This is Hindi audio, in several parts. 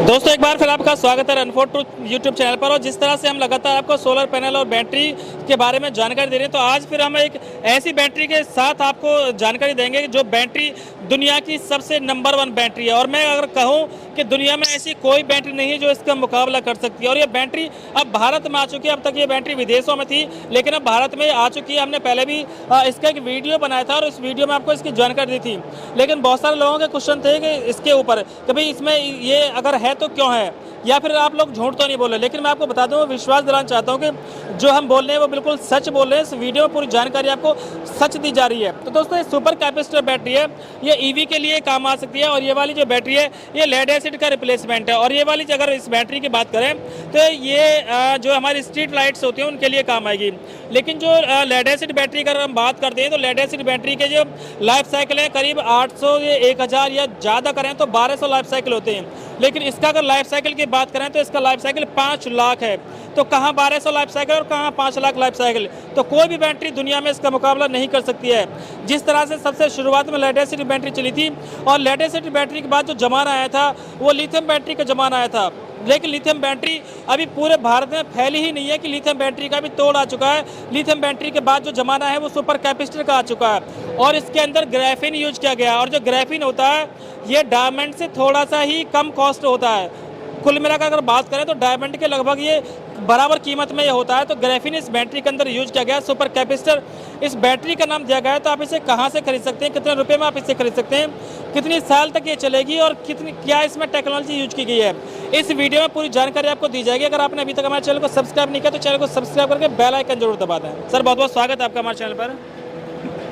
दोस्तों एक बार फिर आपका स्वागत है रनफोर टू यूट्यूब चैनल पर। और जिस तरह से हम लगातार आपको सोलर पैनल और बैटरी के बारे में जानकारी दे रहे हैं, तो आज फिर हम एक ऐसी बैटरी के साथ आपको जानकारी देंगे जो बैटरी दुनिया की सबसे नंबर 1 बैटरी है। और मैं अगर कहूं कि दुनिया में ऐसी कोई बैटरी नहीं है जो इसका मुकाबला कर सकती है। और ये बैटरी अब भारत में आ चुकी है। अब तक ये बैटरी विदेशों में थी, लेकिन अब भारत में आ चुकी है। हमने पहले भी इसका एक वीडियो बनाया था और इस वीडियो में आपको इसकी जानकारी दी थी, लेकिन बहुत सारे लोगों के क्वेश्चन थे कि इसके ऊपर कि भाई इसमें ये अगर है तो क्यों है, या फिर आप लोग झूठ तो नहीं बोल रहे। लेकिन मैं आपको बता दूं, विश्वास दिलाना चाहता हूं कि जो हम बोल रहे हैं वो बिल्कुल सच बोल रहे हैं। इस वीडियो में पूरी जानकारी आपको सच दी जा रही है। तो दोस्तों, ये सुपर कैपेसिटर बैटरी है, ये ईवी के लिए काम आ सकती है। और ये वाली जो बैटरी है ये लेड एसिड का रिप्लेसमेंट है। और ये वाली अगर इस बैटरी की बात करें तो ये जो हमारी स्ट्रीट लाइट्स होती हैं उनके लिए काम आएगी। लेकिन जो लेड एसिड बैटरी की अगर हम बात करते हैं तो लेड एसिड बैटरी के जो लाइफ साइकिल है करीब 800 या 1000 या ज़्यादा करें तो 1200 लाइफ साइकिल होते हैं। लेकिन इसका अगर लाइफ साइकिल की बात करें तो इसका लाइफ साइकिल 5 लाख है। तो कहाँ 1200 लाइफ साइकिल और कहाँ 5 लाख लाइफ साइकिल। तो कोई भी बैटरी दुनिया में इसका मुकाबला नहीं कर सकती है। जिस तरह से सबसे शुरुआत में लेड एसिड बैटरी चली थी, और लेड एसिड बैटरी के बाद जो ज़माना आया था वो लिथियम बैटरी का ज़माना आया था। लेकिन लिथियम बैटरी अभी पूरे भारत में फैली ही नहीं है कि लिथियम बैटरी का भी तोड़ आ चुका है। लिथियम बैटरी के बाद जो ज़माना है वो सुपर कैपेसिटर का आ चुका है, और इसके अंदर ग्राफीन यूज किया गया है। और जो ग्राफीन होता है ये डायमंड से थोड़ा सा ही कम कॉस्ट होता है। कुल मिलाकर अगर बात करें तो डायमंड के लगभग ये बराबर कीमत में ये होता है। तो ग्राफीन इस बैटरी के अंदर यूज किया गया है। सुपर कैपेसिटर इस बैटरी का नाम दिया गया है। तो आप इसे कहाँ से खरीद सकते हैं, कितने रुपए में आप इसे खरीद सकते हैं, कितनी साल तक ये चलेगी और कितनी क्या इसमें टेक्नोलॉजी यूज की गई है, इस वीडियो में पूरी जानकारी आपको दी जाएगी। अगर आपने अभी तक हमारे चैनल को सब्सक्राइब नहीं किया तो चैनल को सब्सक्राइब करके बेल आइकन जरूर दबा दें। सर बहुत बहुत स्वागत है आपका हमारे चैनल पर।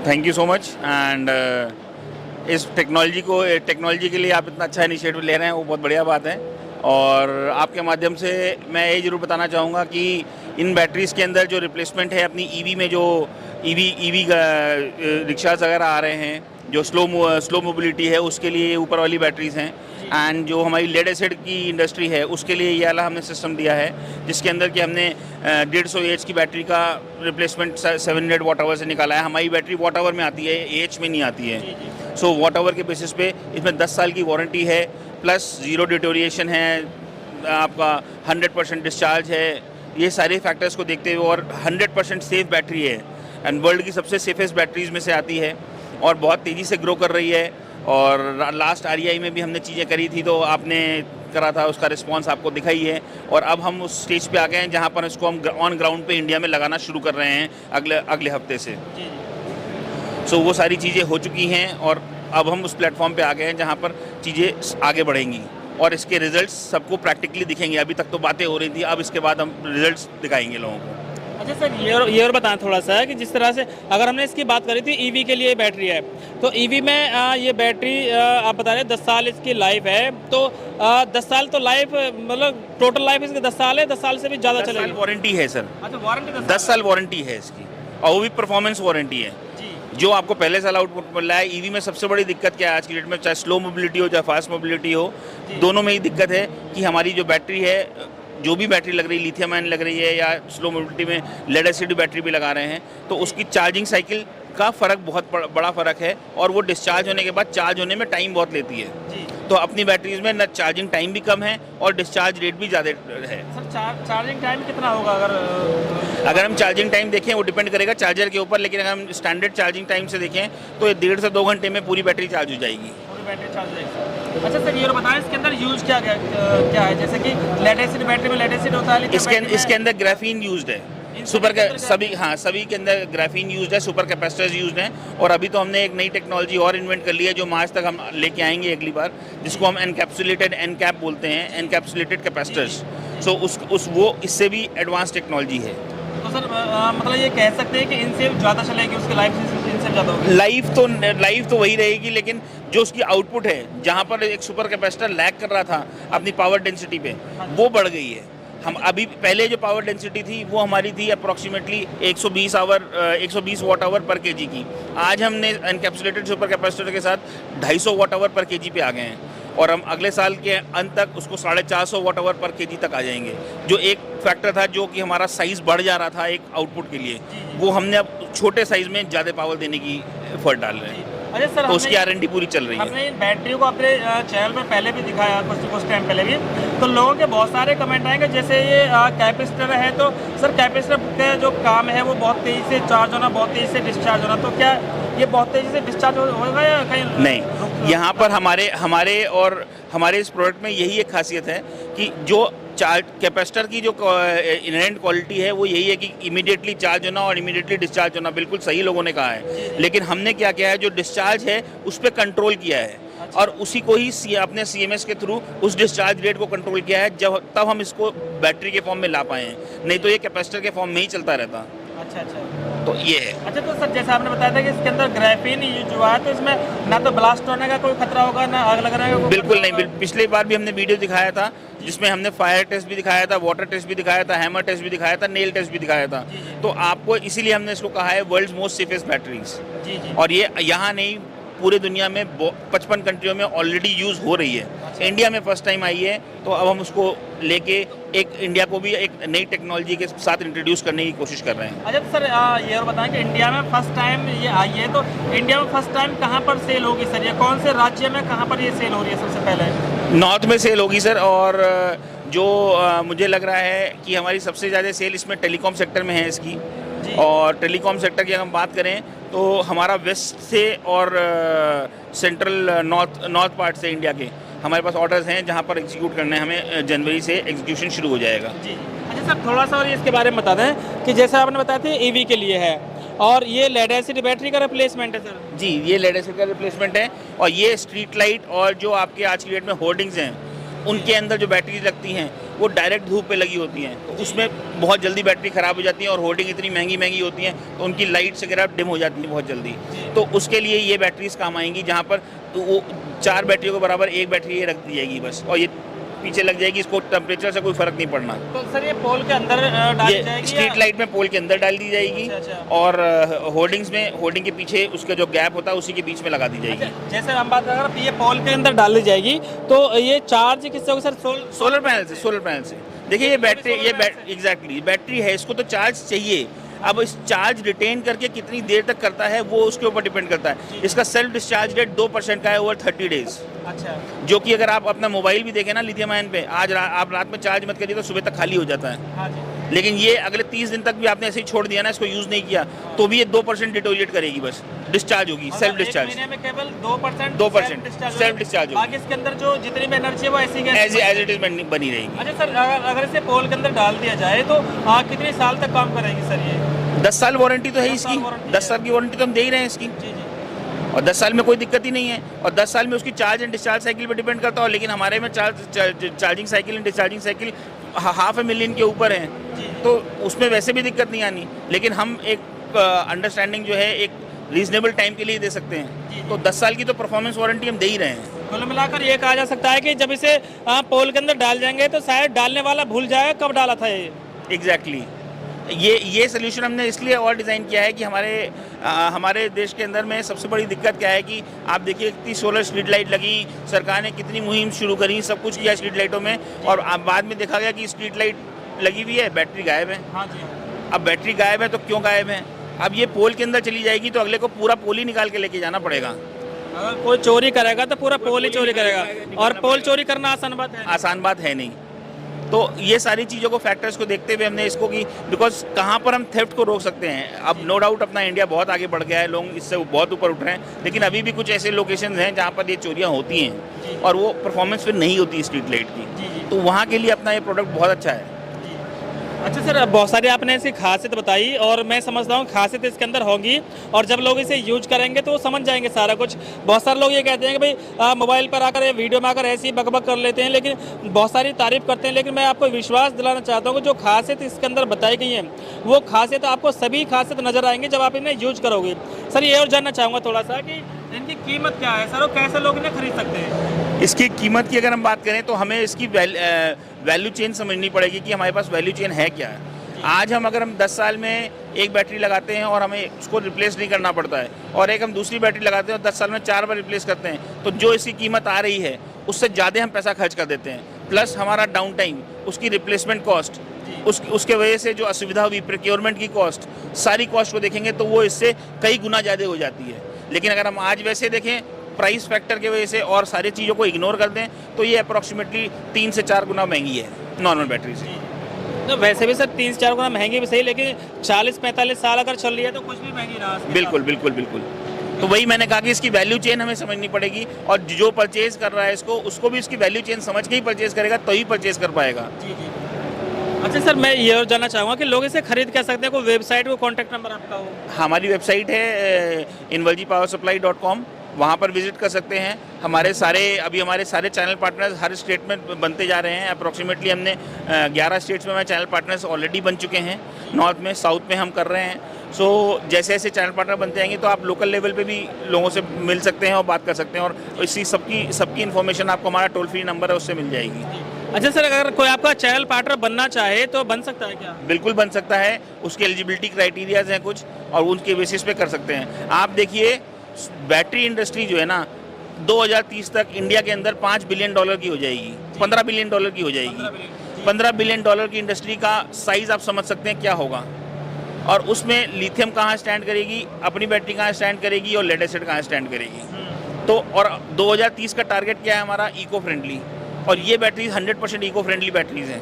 Thank you so much. And इस टेक्नोलॉजी के लिए आप इतना अच्छा इनिशिएटिव ले रहे हैं, वो बहुत बढ़िया बात है। और आपके माध्यम से मैं ये ज़रूर बताना चाहूँगा कि इन बैटरीज़ के अंदर जो रिप्लेसमेंट है अपनी ईवी में, जो ईवी रिक्शाज वगैरह आ रहे हैं, जो स्लो मोबिलिटी है उसके लिए ऊपर वाली बैटरीज़ हैं। एंड जो हमारी लेड एसिड की इंडस्ट्री है उसके लिए ये वाला हमने सिस्टम दिया है, जिसके अंदर कि हमने 150 AH की बैटरी का रिप्लेसमेंट 700 वाट आवर से निकाला है। हमारी बैटरी वाट आवर में आती है, AH में नहीं आती है। सो वाट आवर के बेसिस पे इसमें 10 साल की वारंटी है, प्लस 0 डिटोरिएशन है, आपका 100% डिस्चार्ज है। ये सारे फैक्टर्स को देखते हुए और 100% सेफ बैटरी है एंड वर्ल्ड की सबसे सेफेस्ट बैटरीज में से आती है और बहुत तेज़ी से ग्रो कर रही है। और लास्ट REI में भी हमने चीज़ें करी थी तो आपने करा था, उसका रिस्पांस आपको दिखा ही है। और अब हम उस स्टेज पे आ गए हैं जहाँ पर इसको हम ऑन ग्राउंड पे इंडिया में लगाना शुरू कर रहे हैं अगले हफ्ते से। सो वो सारी चीज़ें हो चुकी हैं और अब हम उस प्लेटफॉर्म पे आ गए हैं जहाँ पर चीज़ें आगे बढ़ेंगी और इसके रिजल्ट्स सबको प्रैक्टिकली दिखेंगे। अभी तक तो बातें हो रही थी, अब इसके बाद हम रिजल्ट्स दिखाएंगे लोगों को। अच्छा सर, ये और बताएं थोड़ा सा कि जिस तरह से अगर हमने इसकी बात करी थी ईवी के लिए बैटरी है, तो ईवी में ये बैटरी आप बता रहे 10 साल इसकी लाइफ है। तो 10 साल तो लाइफ मतलब टोटल लाइफ इसकी 10 साल है, 10 साल से भी ज़्यादा चलेगी। वारंटी है सर। अच्छा, वारंटी 10 साल वारंटी है इसकी, और वो भी परफॉर्मेंस वारंटी है। जो आपको पहले साल आउटपुट मिल रहा है। ईवी में सबसे बड़ी दिक्कत क्या है आज की डेट में, चाहे स्लो मोबिलिटी हो चाहे फास्ट मोबिलिटी हो, दोनों में ही दिक्कत है कि हमारी जो बैटरी है, जो भी बैटरी लग रही है, लिथियम आयन लग रही है या स्लो मोबिलिटी में लेड एसिड बैटरी भी लगा रहे हैं, तो उसकी चार्जिंग साइकिल का फ़र्क बहुत बड़ा फ़र्क है और वो डिस्चार्ज होने के बाद चार्ज होने में टाइम बहुत लेती है। तो अपनी बैटरीज में न चार्जिंग टाइम भी कम है और डिस्चार्ज रेट भी ज़्यादा है। सर चार्जिंग टाइम कितना होगा अगर हम चार्जिंग टाइम देखें, वो डिपेंड करेगा चार्जर के ऊपर, लेकिन अगर हम स्टैंडर्ड चार्जिंग टाइम से देखें तो 1.5 से 2 घंटे में पूरी बैटरी चार्ज हो जाएगी। पूरी बैटरी चार्ज हो जाएगी। अच्छा सर, ये बताएं इसके अंदर यूज क्या है, जैसे कि लेड एसिड बैटरी में लेड एसिड होता है, इसके अंदर ग्राफीन यूज्ड है। सभी के अंदर ग्राफीन यूज्ड है, सुपर कैपेसिटर्स यूज्ड हैं। और अभी तो हमने एक नई टेक्नोलॉजी और इन्वेंट कर ली है जो मार्च तक हम लेके आएंगे अगली बार, जिसको हम एनकैप्सुलेटेड एनकैप बोलते हैं, एनकैप्सुलेटेड कैपेसिटर्स। सो वो इससे भी एडवांस टेक्नोलॉजी है। तो सर मतलब ये कह सकते हैं कि इनसे ज़्यादा चलेगी, उसकी लाइफ इनसे ज़्यादा होगी। लाइफ तो वही रहेगी, लेकिन जो उसकी आउटपुट है, जहाँ पर एक सुपर कैपेसिटर लैग कर रहा था अपनी पावर डेंसिटी पे, वो बढ़ गई है। हम अभी पहले जो पावर डेंसिटी थी वो हमारी थी अप्रॉक्सीमेटली 120 वाट आवर पर केजी की। आज हमने एनकैप्सुलेटेड सुपर कैपेसिटर के साथ 250 वाट आवर पर केजी पे आ गए हैं और हम अगले साल के अंत तक उसको 450 वाट आवर पर केजी तक आ जाएंगे। जो एक फैक्टर था जो कि हमारा साइज़ बढ़ जा रहा था एक आउटपुट के लिए, वो हमने अब छोटे साइज़ में ज़्यादा पावर देने की एफर्ट डाल रहे हैं। अरे सर, तो उसकी R&D पूरी चल रही है। हमने इन बैटरियों को अपने चैनल पर पहले भी दिखाया, कुछ टाइम पहले भी, तो लोगों के बहुत सारे कमेंट आएंगे। जैसे ये कैपेसिटर है, तो सर कैपेसिटर का जो काम है वो बहुत तेज़ी से चार्ज होना, बहुत तेज़ी से डिस्चार्ज होना, तो क्या ये बहुत तेज़ी से डिस्चार्ज होगा या कहीं नहीं, यहाँ पर हमारे इस प्रोडक्ट में यही एक खासियत है कि जो चार्ज कैपेसिटर की जो इनहेरेंट क्वालिटी है वो यही है कि इमीडिएटली चार्ज होना और इमीडिएटली डिस्चार्ज होना। बिल्कुल सही लोगों ने कहा है, लेकिन हमने क्या किया है, जो डिस्चार्ज है उस पर कंट्रोल किया है और उसी को ही अपने CMS के थ्रू उस डिस्चार्ज रेट को कंट्रोल किया है, तब हम इसको बैटरी के फॉर्म में ला पाए हैं, नहीं तो ये कैपेसिटर के फॉर्म में ही चलता रहता। अच्छा, तो ये है। अच्छा, तो सर जैसे आपने बताया था कि इसके अंदर ग्राफीन यूज हुआ है, तो इसमें ना तो ब्लास्ट होने का कोई खतरा होगा, ना आग लगने का। बिल्कुल नहीं। पिछली बार भी हमने वीडियो दिखाया था जिसमें हमने फायर टेस्ट भी दिखाया था, वाटर टेस्ट भी दिखाया था, हैमर टेस्ट भी दिखाया था, नेल टेस्ट भी दिखाया था। तो आपको इसीलिए हमने इसको कहा है वर्ल्ड्स मोस्ट सेफेस्ट बैटरीज। और ये यहाँ नहीं, पूरे दुनिया में 55 कंट्रियों में ऑलरेडी यूज़ हो रही है। इंडिया में फर्स्ट टाइम आई है, तो अब हम उसको लेके इंडिया को भी एक नई टेक्नोलॉजी के साथ इंट्रोड्यूस करने की कोशिश कर रहे हैं। अच्छा सर, ये और बताएं कि इंडिया में फर्स्ट टाइम ये आई है, तो इंडिया में फर्स्ट टाइम कहाँ पर सेल होगी सर? ये कौन से राज्य में कहाँ पर ये सेल हो रही है सबसे पहले? नॉर्थ में सेल होगी सर, और जो मुझे लग रहा है कि हमारी सबसे ज़्यादा सेल इसमें टेलीकॉम सेक्टर में है इसकी। और टेलीकॉम सेक्टर की अगर हम बात करें तो हमारा वेस्ट से और सेंट्रल नॉर्थ पार्ट से इंडिया के हमारे पास ऑर्डर्स हैं जहां पर एग्जीक्यूट करने हमें जनवरी से एग्जीक्यूशन शुरू हो जाएगा। जी। अच्छा सर, थोड़ा सा और इसके बारे में बता दें कि जैसे आपने बताया था EV के लिए है, और ये लेड एसिड बैटरी का रिप्लेसमेंट है सर? जी, ये लेड एसिड का रिप्लेसमेंट है, और ये स्ट्रीट लाइट और जो आपके आज की डेट में होर्डिंग्स हैं उनके अंदर जो बैटरी लगती हैं वो डायरेक्ट धूप पे लगी होती हैं, तो उसमें बहुत जल्दी बैटरी ख़राब हो जाती है, और होर्डिंग इतनी महंगी होती हैं तो उनकी लाइट्स वगैरह डिम हो जाती हैं बहुत जल्दी। तो उसके लिए ये बैटरीज काम आएंगी, जहाँ पर वो 4 बैटरियों के बराबर एक बैटरी ये रख दी जाएगी बस, और ये पीछे लग जाएगी, इसको टेम्परेचर से कोई फर्क नहीं पड़ना। तो सर ये पोल के अंदर डाली जाएगी? स्ट्रीट लाइट में पोल के अंदर डाल दी जाएगी। अच्छा। और होर्डिंग के पीछे उसका जो गैप होता है उसी के बीच में लगा दी जाएगी। अच्छा, जैसे हम बात अगर ये पोल के अंदर डाल दी जाएगी तो ये चार्ज किससे होगा सर? सोलर पैनल से। देखिए ये एग्जैक्टली बैटरी है, इसको तो चार्ज चाहिए। अब इस चार्ज रिटेन करके कितनी देर तक करता है वो उसके ऊपर डिपेंड करता है। इसका सेल्फ डिस्चार्ज रेट 2% का है ओवर 30 डेज। अच्छा। जो कि अगर आप अपना मोबाइल भी देखें ना लिथियम आयन पे, आप रात में चार्ज मत करिए तो सुबह तक खाली हो जाता है। हाँ जी। लेकिन ये अगले 30 दिन तक भी आपने ऐसे ही छोड़ दिया ना, इसको यूज़ नहीं किया, तो भी ये 2% डिटोरिएट करेगी, बस डिस्चार्ज होगी, सेल्फ डिस्चार्ज। महीने में केवल 2% 2% सेल्फ डिस्चार्ज होगी। बाकी इसके अंदर जो जितनी भी एनर्जी है वो ऐसी एज इट इज बनी रहेगी। अच्छा सर, अगर इसे पोल के अंदर डाल दिया जाए तो कितने साल तक काम करेगी सर ये? 10 साल वारंटी तो है इसकी, 10 साल की वारंटी तो हम दे ही रहे हैं इसकी। जी। और 10 साल में कोई दिक्कत ही नहीं है, और 10 साल में उसकी चार्ज एंड डिस्चार्ज साइकिल पे डिपेंड करता है। लेकिन हमारे में charging cycle and discharging cycle 500,000 के ऊपर है, तो उसमें वैसे भी दिक्कत नहीं आनी। लेकिन हम एक अंडरस्टैंडिंग जो है एक रीजनेबल टाइम के लिए दे सकते हैं, तो 10 साल की तो परफॉर्मेंस वारंटी हम दे ही रहे हैं। कुल मिलाकर ये कहा जा सकता है कि जब इसे पोल के अंदर डाल जाएंगे तो शायद डालने वाला भूल जाएगा कब डाला था ये। एग्जैक्टली ये सोल्यूशन हमने इसलिए और डिज़ाइन किया है कि हमारे देश के अंदर में सबसे बड़ी दिक्कत क्या है कि आप देखिए कितनी सोलर स्ट्रीट लाइट लगी, सरकार ने कितनी मुहिम शुरू करी, सब कुछ किया स्ट्रीट लाइटों में, और बाद में देखा गया कि स्ट्रीट लाइट लगी हुई है, बैटरी गायब है। हाँ जी। अब बैटरी गायब है तो क्यों गायब है? अब ये पोल के अंदर चली जाएगी तो अगले को पूरा पोल ही निकाल के लेके जाना पड़ेगा। अगर कोई चोरी करेगा तो पूरा पोल ही चोरी करेगा, और पोल चोरी करना आसान बात है नहीं। तो ये सारी चीज़ों को फैक्टर्स को देखते हुए हमने इसको की, बिकॉज कहाँ पर हम थेफ्ट को रोक सकते हैं। अब नो डाउट अपना इंडिया बहुत आगे बढ़ गया है, लोग इससे बहुत ऊपर उठ रहे हैं, लेकिन अभी भी कुछ ऐसे लोकेशंस हैं जहाँ पर ये चोरियाँ होती हैं और वो परफॉर्मेंस फिर नहीं होती स्ट्रीट लाइट की, तो वहाँ के लिए अपना ये प्रोडक्ट बहुत अच्छा है। अच्छा सर, बहुत सारी आपने इसकी खासियत बताई, और मैं समझता हूँ खासियत इसके अंदर होगी, और जब लोग इसे यूज करेंगे तो वो समझ जाएंगे सारा कुछ। बहुत सारे लोग ये कहते हैं कि भाई मोबाइल पर आकर वीडियो में आकर ऐसी बकबक कर लेते हैं, लेकिन बहुत सारी तारीफ करते हैं, लेकिन मैं आपको विश्वास दिलाना चाहता हूँ कि जो खासियत इसके अंदर बताई गई है वो खासियत आपको सभी खासियत नज़र आएंगे जब आप इन्हें यूज करोगे। सर ये और जानना चाहूँगा थोड़ा सा कि इनकी कीमत क्या है सर, और कैसे लोग इन्हें खरीद सकते हैं? इसकी कीमत की अगर हम बात करें तो हमें इसकी वैल्यू चेन समझनी पड़ेगी कि हमारे पास वैल्यू चेन है क्या है। आज हम 10 साल में एक बैटरी लगाते हैं और हमें उसको रिप्लेस नहीं करना पड़ता है, और एक हम दूसरी बैटरी लगाते हैं और 10 साल में 4 बार रिप्लेस करते हैं, तो जो इसकी कीमत आ रही है उससे ज़्यादा हम पैसा खर्च कर देते हैं, प्लस हमारा डाउन टाइम, उसकी रिप्लेसमेंट कॉस्ट, उसके वजह से जो असुविधा हुई, प्रोक्योरमेंट की कॉस्ट, सारी कॉस्ट को देखेंगे तो वो इससे कई गुना ज़्यादा हो जाती है। लेकिन अगर हम आज वैसे देखें प्राइस फैक्टर की वजह से और सारी चीज़ों को इग्नोर कर दें तो ये अप्रॉक्सीमेटली 3 से 4 गुना महंगी है नॉर्मल बैटरी से। तो वैसे भी सर 3 से 4 गुना महंगी भी सही, लेकिन 40-45 साल अगर चल रही है तो कुछ भी महंगी रहा है। बिल्कुल बिल्कुल बिल्कुल। तो वही मैंने कहा कि इसकी वैल्यू चेन हमें समझनी पड़ेगी और जो परचेज कर रहा है इसको उसको भी इसकी वैल्यू चेन समझ के ही परचेज करेगा तभी परचेज कर पाएगा। जी जी। अच्छा सर, मैं ये और जानना चाहूँगा कि लोग इसे खरीद क्या सकते हैं, कोई वेबसाइट, को कॉन्टैक्ट नंबर आपका हो? हमारी वेबसाइट है invaljipowersupply.com, वहाँ पर विजिट कर सकते हैं। हमारे सारे चैनल पार्टनर्स हर स्टेट में बनते जा रहे हैं। अप्रॉक्सीमेटली हमने 11 स्टेट्स में चैनल पार्टनर्स ऑलरेडी बन चुके हैं। नॉर्थ में, साउथ में हम कर रहे हैं। सो जैसे जैसे चैनल पार्टनर बनते जाएंगे तो आप लोकल लेवल पे भी लोगों से मिल सकते हैं और बात कर सकते हैं और इसी सबकी इन्फॉर्मेशन आपको हमारा टोल फ्री नंबर है उससे मिल जाएगी। अच्छा सर, अगर कोई आपका चैनल पार्टनर बनना चाहे तो बन सकता है क्या? बिल्कुल बन सकता है। उसके एलिजिबिलिटी क्राइटेरियाज हैं कुछ और उनके बेसिस पे कर सकते हैं। आप देखिए बैटरी इंडस्ट्री जो है ना 2030 तक इंडिया के अंदर $5 बिलियन की हो जाएगी, $15 बिलियन की हो जाएगी। $15 बिलियन की इंडस्ट्री का साइज आप समझ सकते हैं क्या होगा। और उसमें लिथियम कहाँ स्टैंड करेगी, अपनी बैटरी कहाँ स्टैंड करेगी और लेड एसिड कहाँ स्टैंड करेगी। तो और 2030 का टारगेट क्या है हमारा, इको फ्रेंडली, और ये बैटरीज 100% इको फ्रेंडली बैटरीज हैं।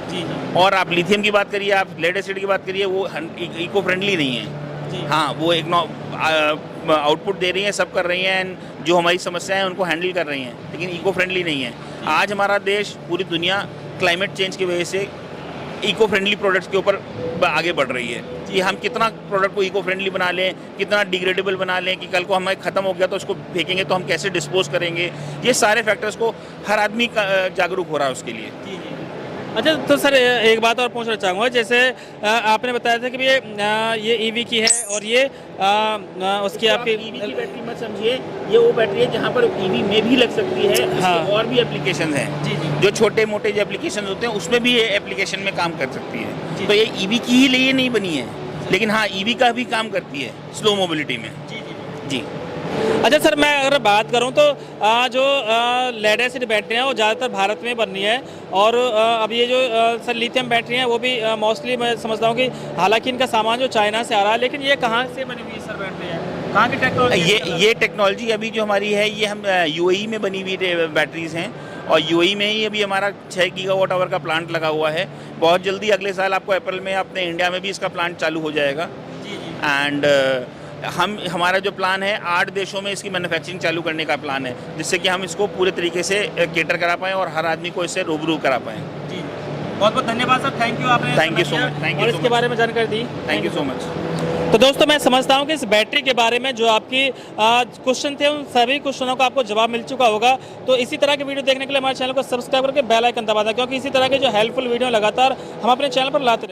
जी जी। और आप लिथियम की बात करिए, आप लेड एसिड की बात करिए, वो इको फ्रेंडली नहीं है। हाँ, वो एक आउटपुट दे रही हैं, सब कर रही हैं, जो हमारी समस्याएं हैं उनको हैंडल कर रही हैं, लेकिन इको फ्रेंडली नहीं है। आज हमारा देश, पूरी दुनिया क्लाइमेट चेंज की वजह से इको फ्रेंडली प्रोडक्ट्स के ऊपर आगे बढ़ रही है कि हम कितना प्रोडक्ट को इको फ्रेंडली बना लें, कितना डिग्रेडेबल बना लें कि कल को हमें ख़त्म हो गया तो उसको फेंकेंगे तो हम कैसे डिस्पोज करेंगे। ये सारे फैक्टर्स को हर आदमी जागरूक हो रहा है उसके लिए। जी जी। अच्छा तो सर एक बात और पूछना चाहूँगा, जैसे आपने बताया था कि ये ईवी की है और ये उसकी आपकी ईवी की बैटरी मत समझिए, ये वो बैटरी है जहाँ पर ईवी में भी लग सकती है। हाँ। और भी एप्लीकेशन हैं। जी जी। जो छोटे मोटे जो एप्लीकेशन होते हैं उसमें भी ये एप्लीकेशन में काम कर सकती है। तो ये ईवी की ही लिए नहीं बनी है, लेकिन हाँ ईवी का भी काम करती है स्लो मोबिलिटी में। जी जी जी। अच्छा सर, मैं अगर बात करूं तो जो लेड एसिड बैटरी हैं वो ज़्यादातर भारत में बन रही है और अब ये जो सर लिथियम बैटरी हैं वो भी मोस्टली मैं समझता हूं कि हालांकि इनका सामान जो चाइना से आ रहा है, लेकिन ये कहां से बनी हुई सर बैटरी है, कहां की टेक्नोलॉजी? ये टेक्नोलॉजी अभी जो हमारी है ये हम यूएई में बनी हुई बैटरीज हैं और यूएई में ही अभी हमारा 6 गीगावाट आवर का प्लांट लगा हुआ है। बहुत जल्दी अगले साल आपको अप्रैल में अपने इंडिया में भी इसका प्लांट चालू हो जाएगा। एंड हमारा जो प्लान है 8 देशों में इसकी मैन्युफैक्चरिंग चालू करने का प्लान है, जिससे कि हम इसको पूरे तरीके से केटर करा पाएँ और हर आदमी को इससे रूबरू करा पाएँ। जी, बहुत बहुत धन्यवाद सर, थैंक यू, आपने thank you so much, thank you इसके बारे में जानकारी दी, थैंक यू सो मच। तो दोस्तों मैं समझता हूं कि इस बैटरी के बारे में जो आपकी क्वेश्चन थे उन सभी क्वेश्चनों का आपको जवाब मिल चुका होगा। तो इसी तरह के वीडियो देखने के लिए हमारे चैनल को सब्सक्राइब करके बेल आइकन दबा दें, क्योंकि इसी तरह के जो हेल्पफुल वीडियो लगातार हम अपने चैनल पर लाते हैं।